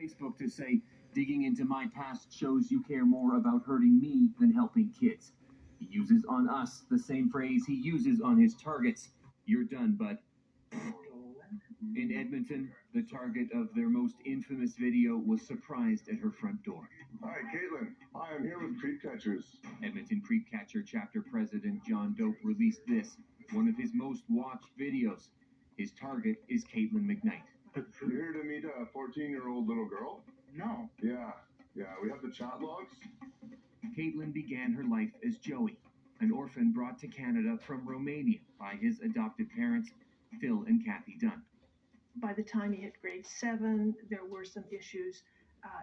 Facebook to say, digging into my past shows you care more about hurting me than helping kids. He uses on us the same phrase he uses on his targets. You're done, bud. In Edmonton, the target of their most infamous video was surprised at her front door. Hi, Caitlin. Hi, I'm here with Creep Catchers. Edmonton Creep Catcher chapter president John Dope released this, one of his most watched videos. His target is Caitlin McKnight. You're here to meet a 14-year-old little girl? No. Yeah, we have the chat logs. Caitlin began her life as Joey, an orphan brought to Canada from Romania by his adopted parents, Phil and Kathy Dunn. By the time he hit grade 7, there were some issues.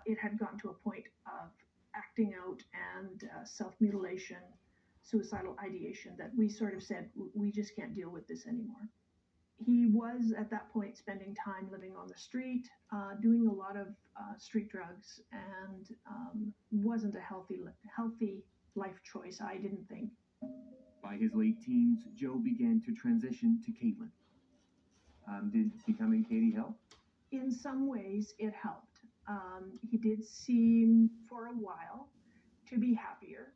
It had gotten to a point of acting out and self-mutilation, suicidal ideation that we sort of said, we just can't deal with this anymore. He was, at that point, spending time living on the street, doing a lot of street drugs, and wasn't a healthy life choice, I didn't think. By his late teens, Joe began to transition to Caitlin. Did becoming Katie help? In some ways, it helped. He did seem, for a while, to be happier.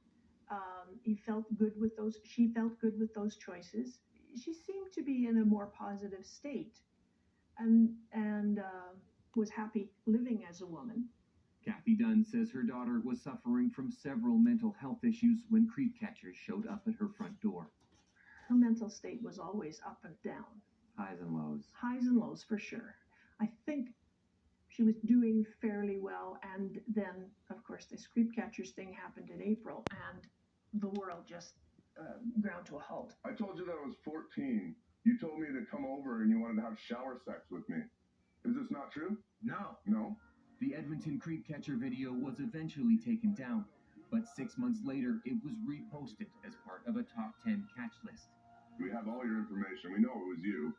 He felt good with those. She felt good with those choices. She seemed to be in a more positive state, and was happy living as a woman. Kathy Dunn says her daughter was suffering from several mental health issues when Creep Catchers showed up at her front door. Her mental state was always up and down. Highs and lows. Highs and lows, for sure. I think she was doing fairly well, and then, of course, this Creep Catchers thing happened in April, and the world just ground to a halt. I told you that I was 14. You told me to come over and you wanted to have shower sex with me. Is this not true? No. No? The Edmonton Creep Catcher video was eventually taken down, but 6 months later, it was reposted as part of a top 10 catch list. We have all your information. We know it was you.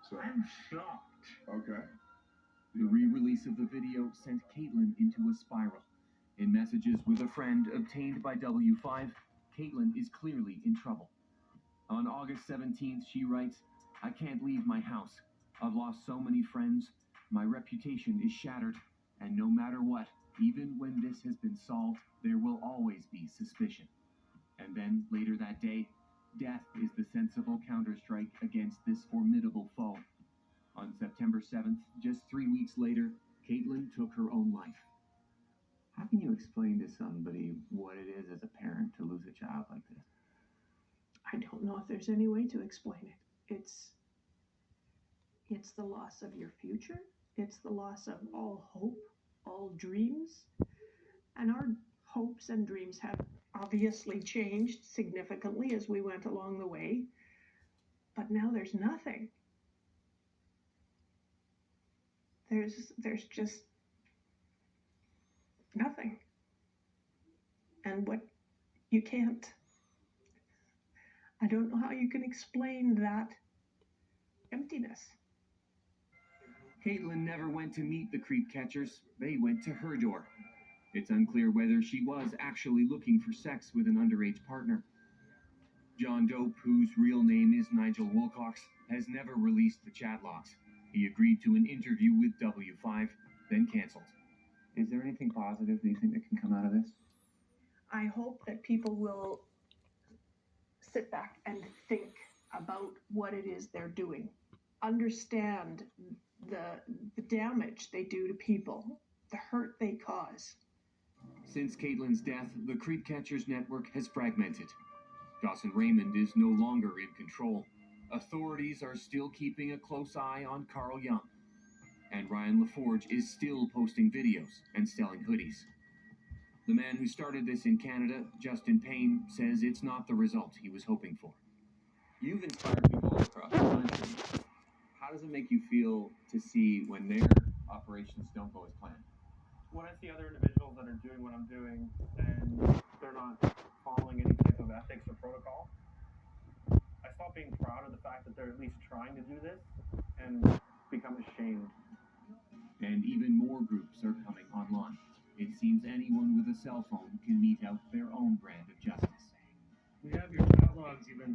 So, I'm shocked. okay. The re-release of the video sent Caitlin into a spiral. In messages with a friend obtained by W5, Caitlin is clearly in trouble. On August 17th, she writes, "I can't leave my house. I've lost so many friends. My reputation is shattered. And no matter what, even when this has been solved, there will always be suspicion." And then, later that day, death is the sensible counterstrike against this formidable foe. On September 7th, just 3 weeks later, Caitlin took her own life. How can you explain to somebody what it is as a parent to lose a child like this? I don't know if there's any way to explain it. It's the loss of your future. It's the loss of all hope, all dreams. And our hopes and dreams have obviously changed significantly as we went along the way. But now there's nothing. There's just nothing. And what you can't, I don't know how you can explain that emptiness. Caitlin never went to meet the Creep Catchers. They went to her door. It's unclear whether she was actually looking for sex with an underage partner. John Dope, whose real name is Nigel Wilcox, has never released the chat logs. He agreed to an interview with W5, then canceled. Is there anything positive, do you think, that can come out of this? I hope that people will sit back and think about what it is they're doing. Understand the damage they do to people, the hurt they cause. Since Caitlin's death, the Creep Catchers network has fragmented. Dawson Raymond is no longer in control. Authorities are still keeping a close eye on Carl Young. And Ryan LaForge is still posting videos and selling hoodies. The man who started this in Canada, Justin Payne, says it's not the result he was hoping for. You've inspired people all across the country. How does it make you feel to see when their operations don't go as planned? When I see other individuals that are doing what I'm doing and they're not following any type of ethics or protocol, I stop being proud of the fact that they're at least trying to do this and become ashamed. And even more groups are coming online. It seems anyone with a cell phone can mete out their own brand of justice. We have your chat logs even